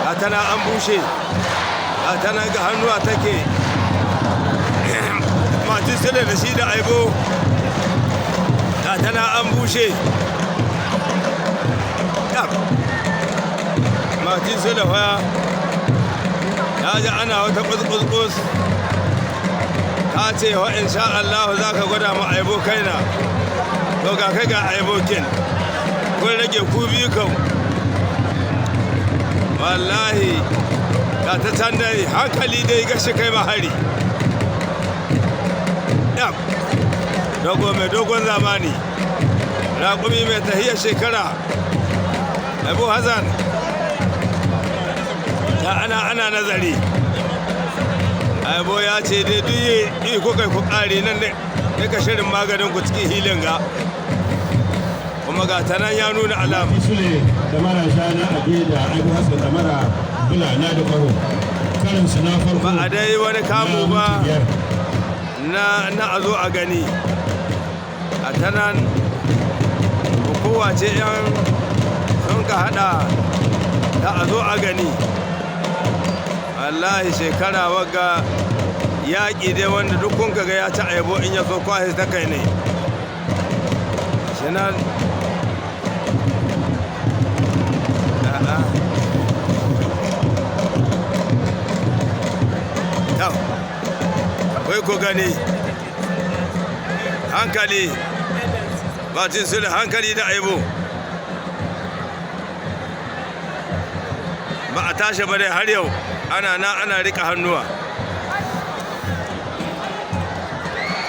ga tana an bushe ga tana ga hannuwa take mati sule da shi da aibo ga tana an bushe mati sule waya ya ji ana wata kuskus ta ce wa insha Allah za ka gwada mu aibo kaina to ga kai ga aibokin kun rage ku biyu kan wallahi ga ta can dai hankali dai gashi kai mahari dogo mai dogon zamani raƙumi mai tahiyar shekara abu hazan ta ana nazari aibo ya ce dai duk kuka ku ƙare nan ne ka shirin maganin ku cikin hilin ga kuma ga ta nan ya nuna alama sule da mara shana a da aibu hasan da mara bula na da kwaro karinsu na farko ba a dai wani kamu ba na a zo a gani a ta nan kowace yan sun ka hada ta a zo a gani wallahi shekara wagga yaƙi dai wanda duk kun ga ya ci aibo in ya so kwashe ta kai ne shi nan wai ku gani hankali batin su da hankali da aibo ba a tashi ba dai har yau ana rika hannuwa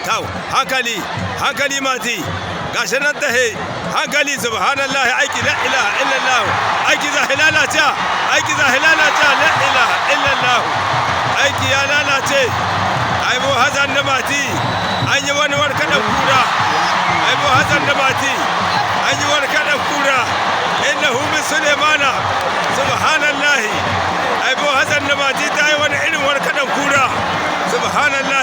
tau hankali mati gashi nan tahe hankali subhanallahi aiki la ilaha illallah aiki za lalace la ilaha illallah aiki ya lalace aibo hazan da mati an yi wani warkaɗan kura aibo hazan da mati an yi warkaɗan kura innahu min sulaimana subhanallahi aibo hazan da mati ta yi wani irin warkaɗan kura subhanallahi